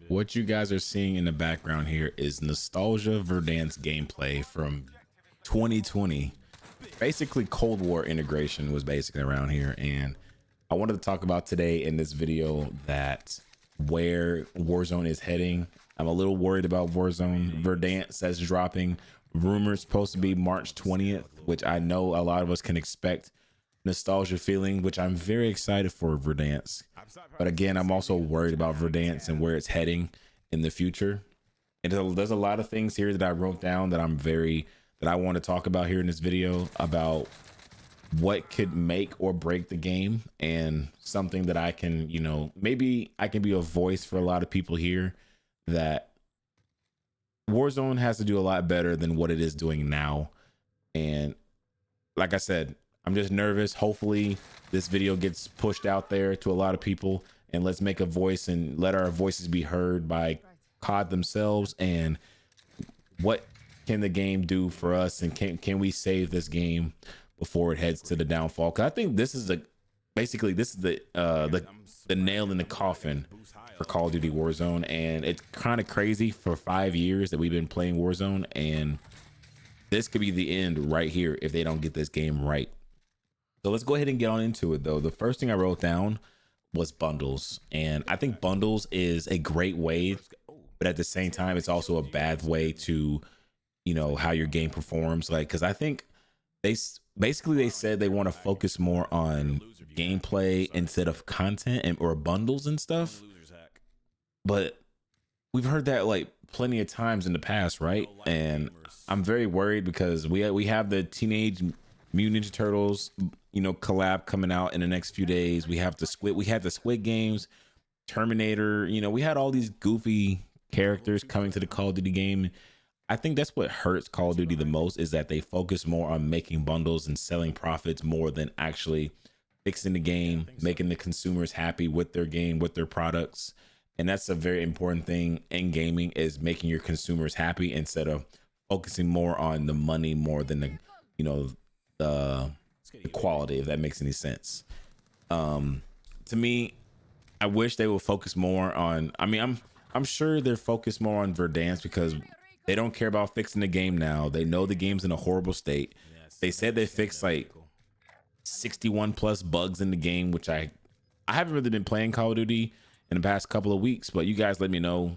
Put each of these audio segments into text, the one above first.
What you guys are seeing in the background here is nostalgia Verdansk gameplay from 2020. Basically, Cold War integration was basically around here, and I wanted to talk about today in this video that where Warzone is heading. I'm a little worried about Warzone. Verdansk says dropping. Rumors supposed to be March 20th, which I know a lot of us can expect nostalgia feeling, which I'm very excited for Verdansk. But again, I'm also worried about Verdansk and where it's heading in the future. And there's a lot of things here that I wrote down that that I want to talk about here in this video about what could make or break the game, and something that I can, maybe I can be a voice for a lot of people here that Warzone has to do a lot better than what it is doing now. And like I said, I'm just nervous. Hopefully this video gets pushed out there to a lot of people, and let's make a voice and let our voices be heard by COD themselves. And what can the game do for us, and can we save this game before it heads to the downfall? Because I think this is the nail in the coffin for Call of Duty Warzone. And it's kind of crazy for 5 years that we've been playing Warzone, and this could be the end right here if they don't get this game right. So let's go ahead and get on into it though. The first thing I wrote down was bundles, and I think bundles is a great way, but at the same time it's also a bad way to, how your game performs. Like, because I think they said they want to focus more on gameplay instead of content or bundles and stuff, but we've heard that like plenty of times in the past, right? And I'm very worried because we have the Teenage Mutant Ninja Turtles collab coming out in the next few days. We had the Squid Games, Terminator, we had all these goofy characters coming to the Call of Duty game. I think that's what hurts Call of Duty the most, is that they focus more on making bundles and selling profits more than actually fixing the game, making the consumers happy with their game, with their products. And that's a very important thing in gaming, is making your consumers happy instead of focusing more on the money more than the quality, if that makes any sense. To me, I wish they would focus more on, I'm sure they're focused more on Verdansk because they don't care about fixing the game now. They know the game's in a horrible state. They said they fixed like 61 plus bugs in the game, which I haven't really been playing Call of Duty in the past couple of weeks, but you guys let me know.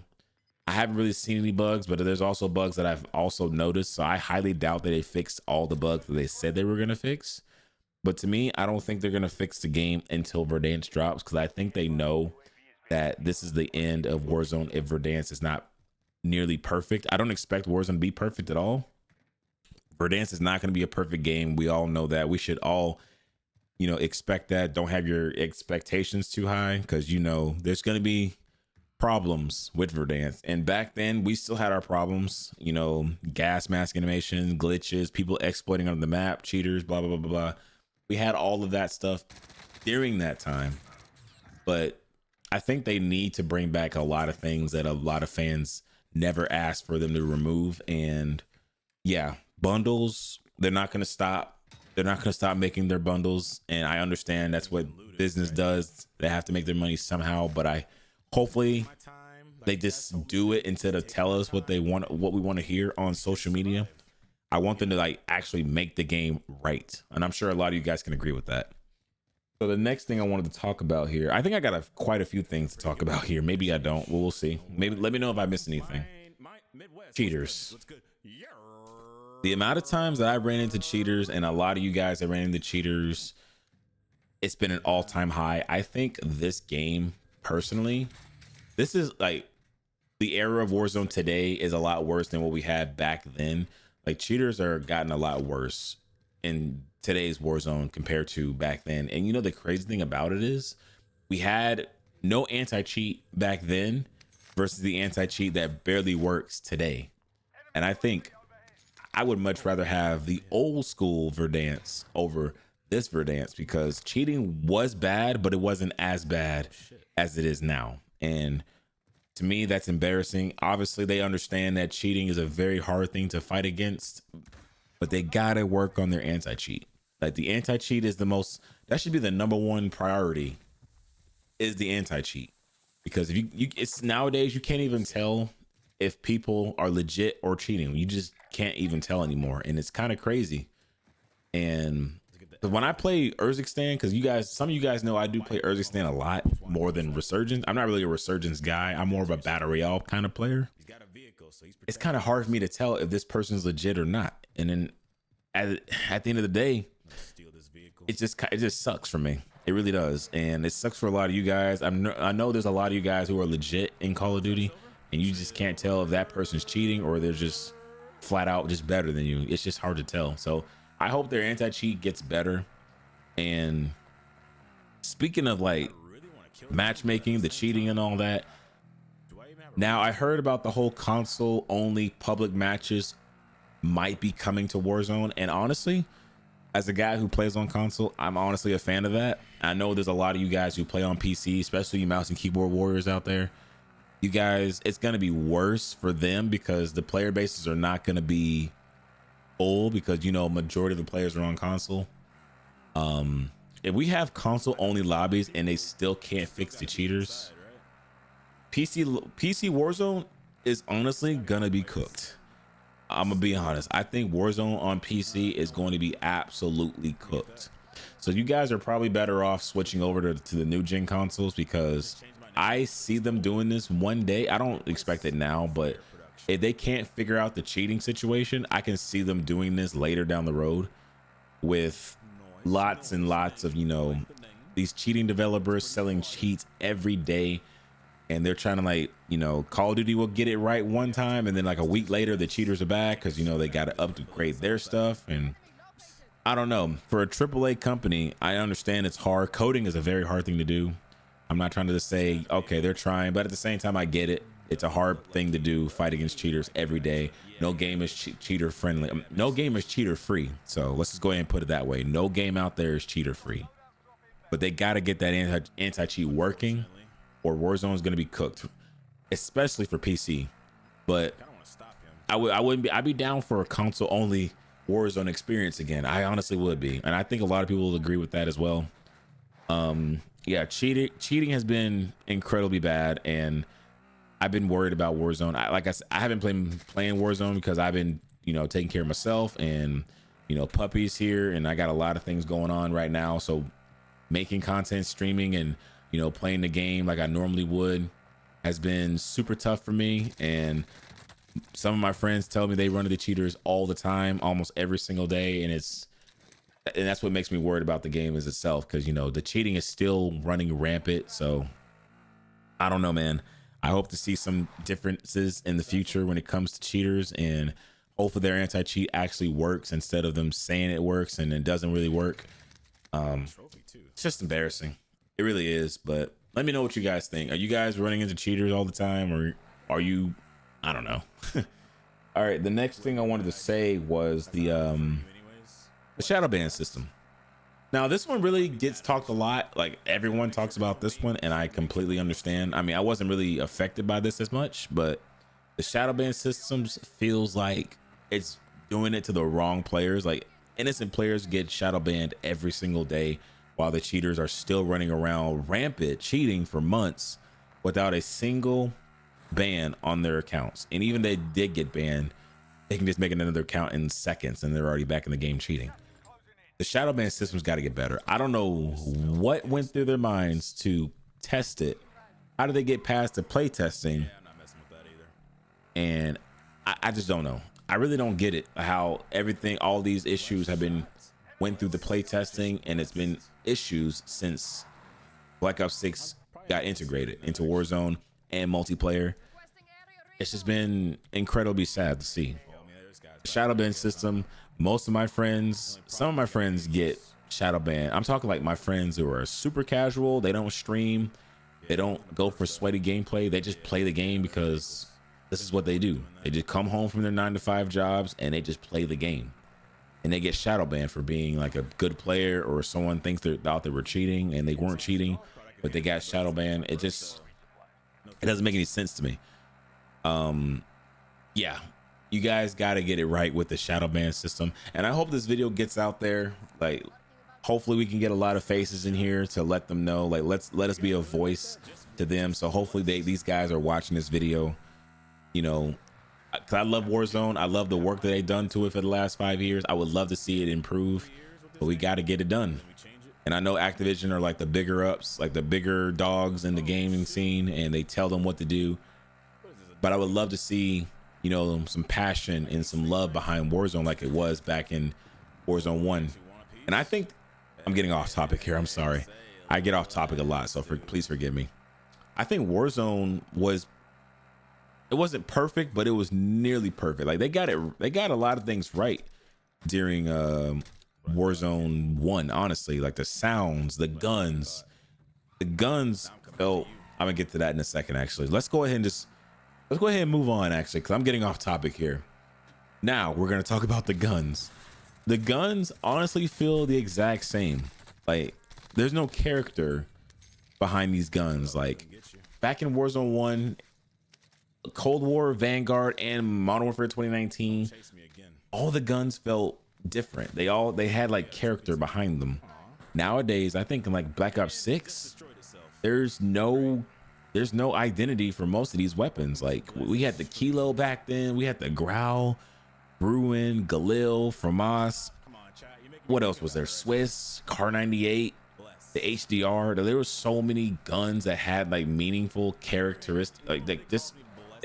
I haven't really seen any bugs, but there's also bugs that I've also noticed. So I highly doubt that they fixed all the bugs that they said they were going to fix. But to me, I don't think they're going to fix the game until Verdansk drops, because I think they know that this is the end of Warzone if Verdansk is not nearly perfect. I don't expect Warzone to be perfect at all. Verdansk is not going to be a perfect game. We all know that. We should all, expect that. Don't have your expectations too high, because, there's going to be problems with Verdansk. And back then we still had our problems, gas mask animation, glitches, people exploiting on the map, cheaters, blah, blah, blah, blah, blah. We had all of that stuff during that time. But I think they need to bring back a lot of things that a lot of fans never asked for them to remove. And yeah, bundles, they're not going to stop. They're not going to stop making their bundles. And I understand that's what business does. They have to make their money somehow. But hopefully they just do it instead of tell us what they want, what we want to hear on social media. I want them to like actually make the game right. And I'm sure a lot of you guys can agree with that. So the next thing I wanted to talk about here, I think I got quite a few things to talk about here. Maybe I don't. Well, we'll see. Maybe let me know if I missed anything. Cheaters. The amount of times that I ran into cheaters, and a lot of you guys that ran into cheaters, it's been an all-time high. I think this game, personally, this is like the era of Warzone today is a lot worse than what we had back then. Like, cheaters are gotten a lot worse in today's Warzone compared to back then. And the crazy thing about it is we had no anti-cheat back then versus the anti-cheat that barely works today. And I think I would much rather have the old school Verdansk over this Verdansk, because cheating was bad, but it wasn't as bad as it is now. And to me, that's embarrassing. Obviously, they understand that cheating is a very hard thing to fight against, but they gotta work on their anti-cheat. Like, the anti-cheat is that should be the #1 priority, is the anti-cheat. because if it's nowadays you can't even tell if people are legit or cheating. You just can't even tell anymore, and it's kind of crazy. And when I play Urzikstan, because some of you guys know I do play Urzikstan a lot more than Resurgence. I'm not really a Resurgence guy. I'm more of a Battle Royale kind of player. It's kind of hard for me to tell if this person's legit or not. And then at the end of the day, it just sucks for me. It really does. And it sucks for a lot of you guys. I know there's a lot of you guys who are legit in Call of Duty, and you just can't tell if that person's cheating or they're just flat out just better than you. It's just hard to tell. So I hope their anti-cheat gets better. And speaking of like matchmaking, the cheating and all that, now I heard about the whole console only public matches might be coming to Warzone. And honestly, as a guy who plays on console, I'm honestly a fan of that. I know there's a lot of you guys who play on PC, especially you mouse and keyboard warriors out there. You guys, it's going to be worse for them because the player bases are not going to be full because, you know, majority of the players are on console. If we have console only lobbies and they still can't fix the cheaters, PC Warzone is honestly going to be cooked. I'm gonna be honest. I think Warzone on PC is going to be absolutely cooked. So you guys are probably better off switching over to the new gen consoles, because I see them doing this one day. I don't expect it now, but if they can't figure out the cheating situation, I can see them doing this later down the road with lots and lots of, you know, these cheating developers selling cheats every day. And they're trying to, like, you know, Call of Duty will get it right one time, and then like a week later the cheaters are back because, you know, they got to upgrade their stuff. And I don't know, for a AAA company, I understand it's hard. Coding is a very hard thing to do. I'm not trying to just say, okay, they're trying, but at the same time, I get it. It's a hard thing to do, fight against cheaters every day. No game is cheater friendly. No game is cheater free. So let's just go ahead and put it that way. No game out there is cheater free, but they got to get that anti-cheat working, or Warzone is going to be cooked, especially for PC. But I'd be down for a console only Warzone experience again. I honestly would be, and I think a lot of people will agree with that as well. Yeah, cheating has been incredibly bad, and I've been worried about Warzone. Like I said, I haven't been playing Warzone because I've been, you know, taking care of myself, and, you know, puppies here, and I got a lot of things going on right now. So making content, streaming, and, you know, playing the game like I normally would has been super tough for me. And some of my friends tell me they run into cheaters all the time, almost every single day. And that's what makes me worried about the game as itself, because, you know, the cheating is still running rampant. So I don't know, man. I hope to see some differences in the future when it comes to cheaters, and hopefully their anti-cheat actually works instead of them saying it works and it doesn't really work. It's just embarrassing. It really is. But let me know what you guys think. Are you guys running into cheaters all the time, or are you? I don't know. All right, the next thing I wanted to say was the shadow ban system. Now this one really gets talked a lot. Like, everyone talks about this one, and I completely understand. I mean, I wasn't really affected by this as much, but the shadow ban systems feels like it's doing it to the wrong players. Like, innocent players get shadow banned every single day, while the cheaters are still running around rampant cheating for months without a single ban on their accounts. And even they did get banned, they can just make another account in seconds and they're already back in the game cheating. The shadow ban system's got to get better. I don't know what went through their minds to test it. How did they get past the play testing? And I just don't know. I really don't get it, how all these issues have been went through the play testing, and it's been issues since Black Ops 6 got integrated into Warzone and multiplayer. It's just been incredibly sad to see. The shadow ban system, some of my friends get shadow banned. I'm talking like my friends who are super casual. They don't stream, they don't go for sweaty gameplay. They just play the game because this is what they do. They just come home from their 9-to-5 jobs and they just play the game. And they get shadow banned for being like a good player, or someone thinks they thought they were cheating and they weren't cheating, but they got shadow banned. It doesn't make any sense to me. Yeah, you guys got to get it right with the shadow ban system. And I hope this video gets out there. Like, Hopefully we can get a lot of faces in here to let them know, like, let us be a voice to them. So hopefully these guys are watching this video, you know, because I love Warzone. I love the work that they've done to it for the last 5 years. I would love to see it improve, but we got to get it done. And I know Activision are like the bigger ups, like the bigger dogs in the gaming scene, and they tell them what to do. But I would love to see, you know, some passion and some love behind Warzone like it was back in Warzone 1. And I think I'm getting off topic here. I'm sorry. I get off topic a lot, so please forgive me. I think Warzone it wasn't perfect, but it was nearly perfect. Like they got a lot of things right during Warzone 1, honestly. Like the sounds, the guns felt, I'm gonna get to that in a second actually. Let's go ahead and move on actually, because I'm getting off topic here. Now we're gonna talk about the guns. The guns honestly feel the exact same. Like there's no character behind these guns. Like back in Warzone 1, Cold War, Vanguard, and Modern Warfare 2019, all the guns felt different. They had like character behind them. Nowadays, I think in like Black Ops 6, there's no identity for most of these weapons. Like we had the Kilo back then, we had the Growl, Bruin, Galil, FAMAS. What else was there? Swiss, Car 98, the HDR. There were so many guns that had like meaningful characteristics. Like this,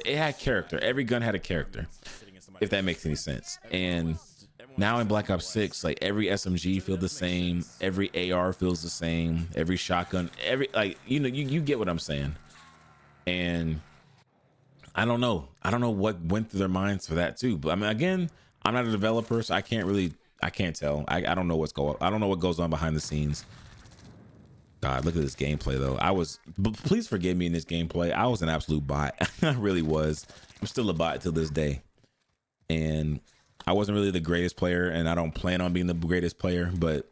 it had character. Every gun had a character, if that makes any sense. And now in Black Ops 6, like every SMG feels the same, every AR feels the same, every shotgun, like, you know, you get what I'm saying. And I don't know what went through their minds for that too. But I mean, again, I'm not a developer, so I can't tell. I don't know I don't know what goes on behind the scenes. God, look at this gameplay though. But please forgive me in this gameplay. I was an absolute bot. I really was. I'm still a bot till this day. And I wasn't really the greatest player, and I don't plan on being the greatest player, but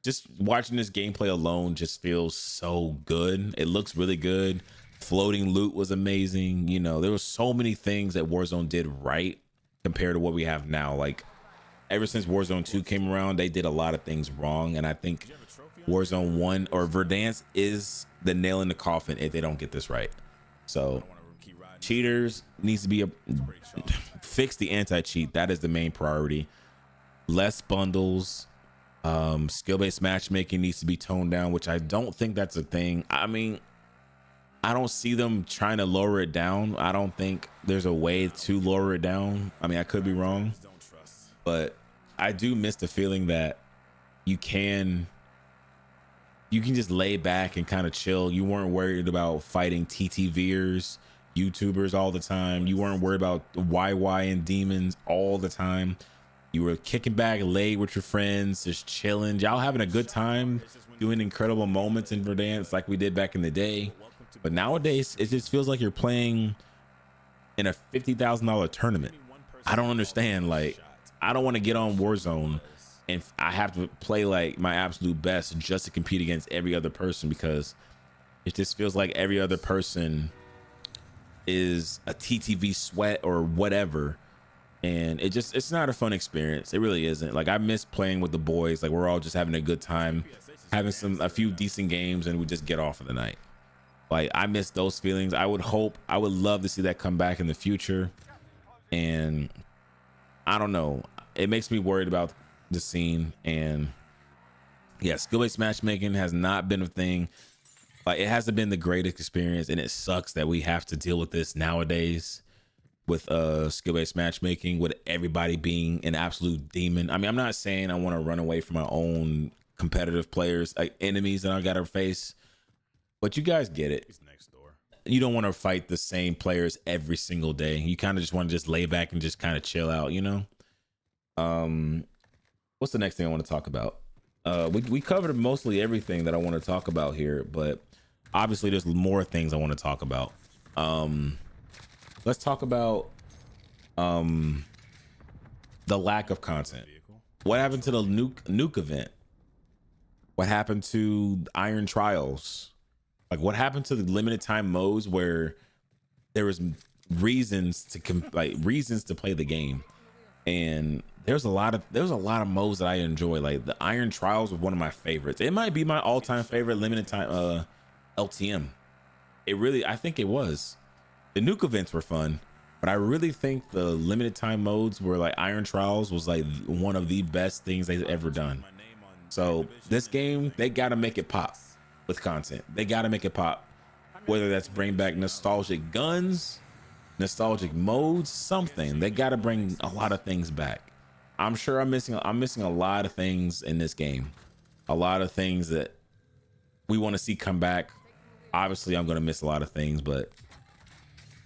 just watching this gameplay alone just feels so good. It looks really good. Floating loot was amazing. You know, there were so many things that Warzone did right compared to what we have now. Like ever since Warzone 2 came around, they did a lot of things wrong, and I think Warzone 1 or Verdansk is the nail in the coffin if they don't get this right. So cheaters needs to be fix the anti-cheat. That is the main priority. Less bundles. Skill-based matchmaking needs to be toned down, which I don't think that's a thing. I mean, I don't see them trying to lower it down. I don't think there's a way to lower it down. I mean, I could be wrong, but I do miss the feeling that you can just lay back and kind of chill. You weren't worried about fighting TTVers, YouTubers all the time. You weren't worried about YY and demons all the time. You were kicking back late with your friends, just chilling. Y'all having a good time, doing incredible moments in Verdansk like we did back in the day. But nowadays, it just feels like you're playing in a $50,000 tournament. I don't understand. Like, I don't want to get on Warzone and I have to play like my absolute best just to compete against every other person, because it just feels like every other person is a TTV sweat or whatever. And it's not a fun experience. It really isn't. Like, I miss playing with the boys. Like, we're all just having a good time, having a few decent games, and we just get off for the night. Like, I miss those feelings. I would love to see that come back in the future. And I don't know, it makes me worried about the scene. And yeah, skill-based matchmaking has not been a thing. Like, it hasn't been the greatest experience, and it sucks that we have to deal with this nowadays with skill-based matchmaking, with everybody being an absolute demon. I mean, I'm not saying I want to run away from my own competitive players, like enemies that I gotta face, but you guys get it. You don't want to fight the same players every single day. You kind of just want to just lay back and just kind of chill out, you know? What's the next thing I want to talk about? We covered mostly everything that I want to talk about here, but obviously there's more things I want to talk about. Let's talk about the lack of content. What happened to the nuke event? What happened to Iron Trials? Like, what happened to the limited time modes where there was reasons to play the game? And there's a lot of modes that I enjoy. Like the Iron Trials was one of my favorites. It might be my all-time favorite limited time LTM. I think it was. The nuke events were fun, but I really think the limited time modes were like Iron Trials was like one of the best things they've ever done. So this game, they got to make it pop with content. They got to make it pop, whether that's bring back nostalgic guns, nostalgic modes, something. They got to bring a lot of things back. I'm sure I'm missing a lot of things in this game, a lot of things that we want to see come back. Obviously I'm going to miss a lot of things, but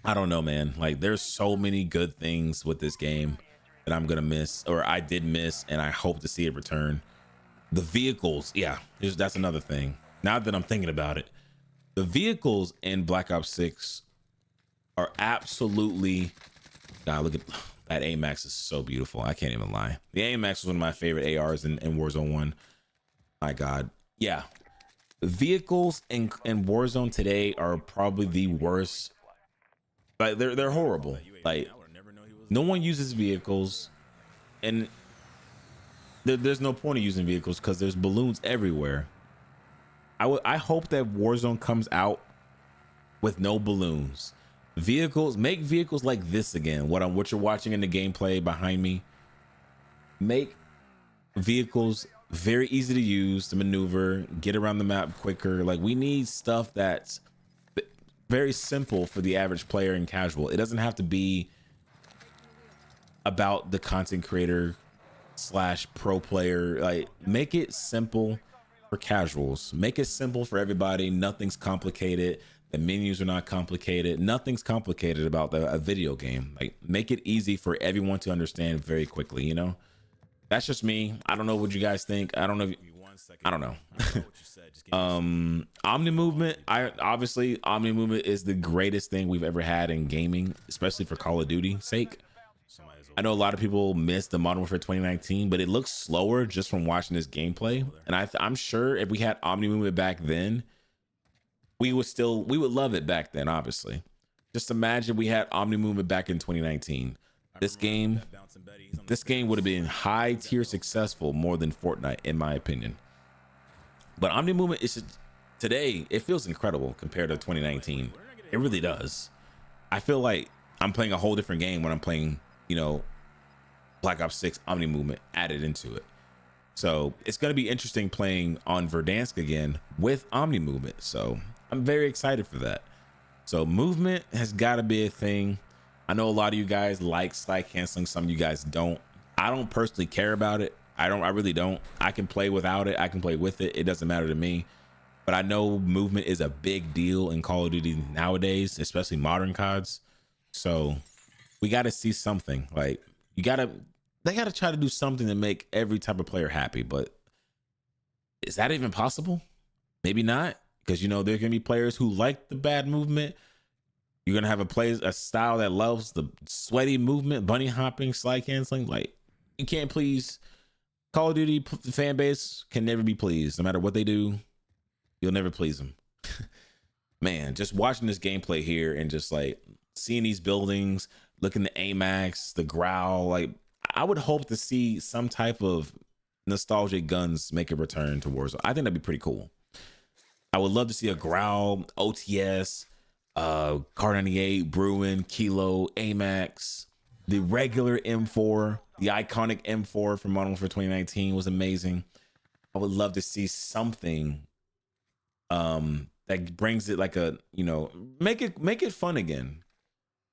I don't know, man. Like there's so many good things with this game that I'm going to miss, or I did miss, and I hope to see it return. The vehicles, yeah, that's another thing. Now that I'm thinking about it, the vehicles in Black Ops 6 are absolutely, God, look at that. AMAX is so beautiful. I can't even lie. The AMAX was one of my favorite ARs in Warzone 1. My God. Yeah. The vehicles in Warzone today are probably the worst. Like they're horrible. Like no one uses vehicles, and there's no point of using vehicles because there's balloons everywhere. I hope that Warzone comes out with no balloons. Vehicles, make vehicles like this again. What you're watching in the gameplay behind me. Make vehicles very easy to use, to maneuver, get around the map quicker. Like we need stuff that's very simple for the average player and casual. It doesn't have to be about the content creator / pro player. Like make it simple for casuals. Make it simple for everybody. Nothing's complicated. The menus are not complicated. Nothing's complicated about a video game. Like make it easy for everyone to understand very quickly, you know? That's just me. I don't know what you guys think. I don't know. I don't know. Omni movement. Obviously Omni movement is the greatest thing we've ever had in gaming, especially for Call of Duty sake. I know a lot of people missed the Modern Warfare 2019, but it looks slower just from watching this gameplay. And I'm sure if we had Omni movement back then, we would love it back then. Obviously, just imagine we had Omni movement back in 2019. This game would have been high tier successful more than Fortnite, in my opinion. But Omni movement is today, it feels incredible compared to 2019. It really does. I feel like I'm playing a whole different game when I'm playing, Black Ops 6 Omni movement added into it. So it's going to be interesting playing on Verdansk again with Omni movement. So I'm very excited for that. So movement has got to be a thing. I know a lot of you guys like slide canceling. Some of you guys don't. I don't personally care about it. I really don't. I can play without it. I can play with it. It doesn't matter to me. But I know movement is a big deal in Call of Duty nowadays, especially modern CODs. So we got to see something. Like they got to try to do something to make every type of player happy. But is that even possible? Maybe not. Because, there can be players who like the bad movement. You're going to have a style that loves the sweaty movement, bunny hopping, slide canceling. Like, you can't please. Call of Duty fan base can never be pleased. No matter what they do, you'll never please them. Man, just watching this gameplay here and just like seeing these buildings, looking at AMAX, the growl, like I would hope to see some type of nostalgic guns make a return to Warzone. I think that'd be pretty cool. I would love to see a growl, OTS, Car 98, Bruin, Kilo, AMAX, the regular M4, the iconic M4 from Modern Warfare 2019 was amazing. I would love to see something that brings it like make it fun again.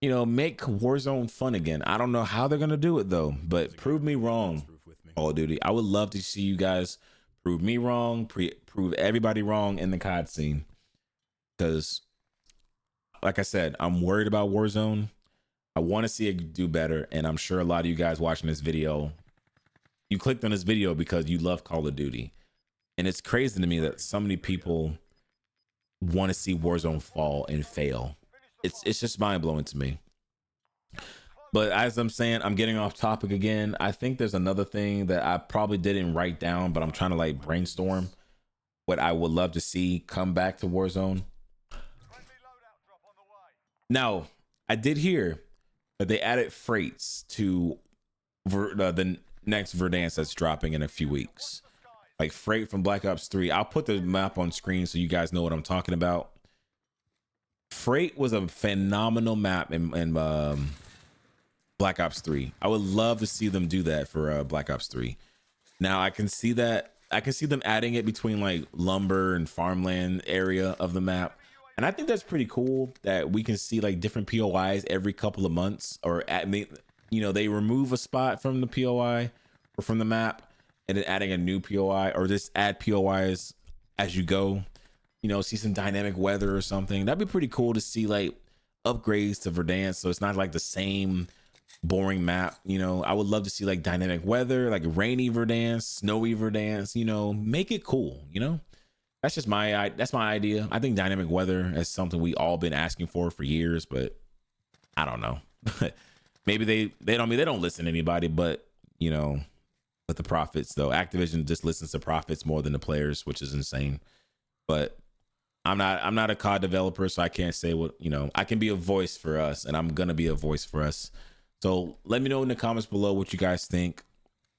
Make Warzone fun again. I don't know how they're gonna do it though, but prove me wrong, Call of Duty. I would love to see you guys prove me wrong, prove everybody wrong in the COD scene. Because, like I said, I'm worried about Warzone. I want to see it do better, and I'm sure a lot of you guys watching this video, you clicked on this video because you love Call of Duty. And it's crazy to me that so many people want to see Warzone fall and fail. It's just mind-blowing to me. But as I'm saying, I'm getting off topic again. I think there's another thing that I probably didn't write down, but I'm trying to like brainstorm what I would love to see come back to Warzone. Now, I did hear that they added freights to the next Verdansk that's dropping in a few weeks. Like Freight from Black Ops 3. I'll put the map on screen so you guys know what I'm talking about. Freight was a phenomenal map in Black Ops 3. I would love to see them do that for Black Ops 3. Now I can see that. I can see them adding it between like lumber and farmland area of the map. And I think that's pretty cool that we can see like different POIs every couple of months, or you know, they remove a spot from the POI or from the map and then adding a new POI, or just add POIs as you go, you know, see some dynamic weather or something. That'd be pretty cool to see, like upgrades to Verdansk. So it's not like the same boring map, you know. I would love to see like dynamic weather, like rainy Verdansk, snowy Verdansk, you know, make it cool, you know. That's just my idea. I think dynamic weather is something we all been asking for years, but I don't know. Maybe they don't listen to anybody, but you know, but the profits though. Activision just listens to profits more than the players, which is insane. But I'm not a COD developer, so I can't say what, you know. I can be a voice for us, and I'm gonna be a voice for us. So let me know in the comments below what you guys think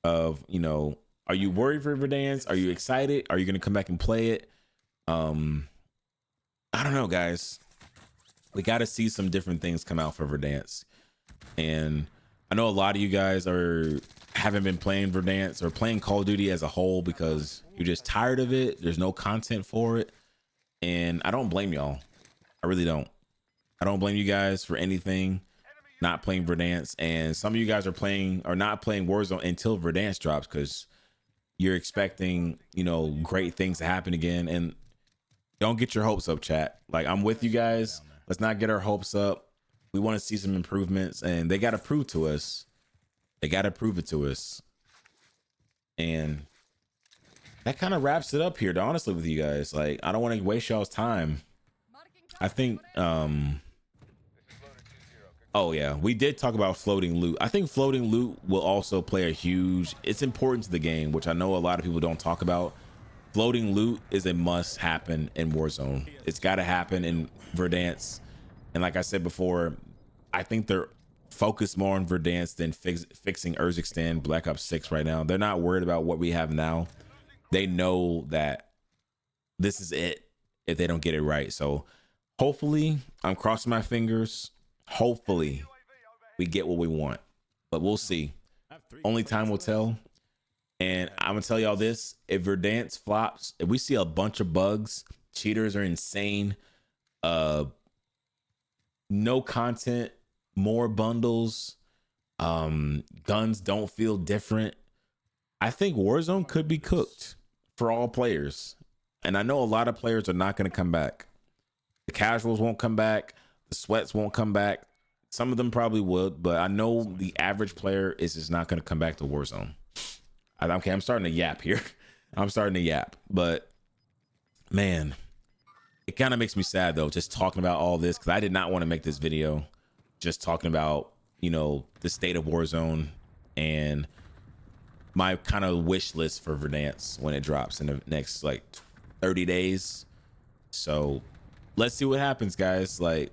of, you know, are you worried for Verdansk? Are you excited? Are you gonna come back and play it? I don't know, guys. We got to see some different things come out for Verdansk, and I know a lot of you guys haven't been playing Verdansk or playing Call of Duty as a whole because you're just tired of it. There's no content for it, and I don't blame y'all. I really don't. I don't blame you guys for anything not playing Verdansk, and some of you guys are not playing Warzone until Verdansk drops because you're expecting, you know, great things to happen again. And don't get your hopes up, chat. Like, I'm with you guys. Let's not get our hopes up. We want to see some improvements, and they got to prove to us. They got to prove it to us. And that kind of wraps it up here, honestly, with you guys. Like, I don't want to waste y'all's time. I think, oh yeah, we did talk about floating loot. I think floating loot will also play it's important to the game, which I know a lot of people don't talk about. Floating loot is a must happen in Warzone. It's got to happen in Verdansk. And like I said before, I think they're focused more on Verdansk than fixing Urzikstan Black Ops 6 right now. They're not worried about what we have now. They know that this is it if they don't get it right. So hopefully, I'm crossing my fingers. Hopefully we get what we want, but we'll see. Only time will tell. And I'm gonna tell y'all this: if Verdansk flops, if we see a bunch of bugs, cheaters are insane, no content, more bundles, guns don't feel different, I think Warzone could be cooked for all players. And I know a lot of players are not going to come back. The casuals won't come back. The sweats won't come back. Some of them probably would, but I know the average player is just not going to come back to Warzone. Okay, I'm starting to yap here. I'm starting to yap, but man, it kind of makes me sad though, just talking about all this, because I did not want to make this video just talking about, you know, the state of Warzone and my kind of wish list for Verdansk when it drops in the next like 30 days. So let's see what happens, guys. Like,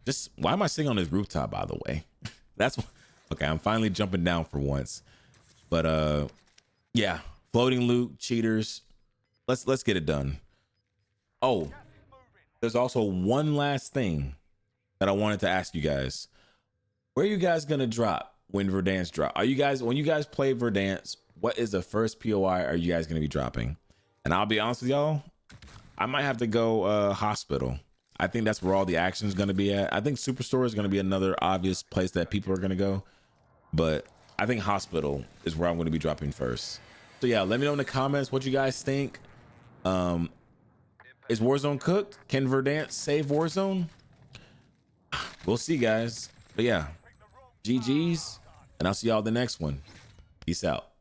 just why am I sitting on this rooftop, by the way? That's okay. I'm finally jumping down for once. But yeah, floating loot, cheaters. Let's get it done. Oh, there's also one last thing that I wanted to ask you guys. Where are you guys gonna drop when Verdansk drop? Are you guys, when you guys play Verdansk, what is the first POI are you guys gonna be dropping? And I'll be honest with y'all, I might have to go hospital. I think that's where all the action is gonna be at. I think Superstore is gonna be another obvious place that people are gonna go, but I think hospital is where I'm gonna be dropping first. So yeah, let me know in the comments what you guys think. Is Warzone cooked? Can Verdansk save Warzone? We'll see, guys. But yeah, GG's, and I'll see y'all the next one. Peace out.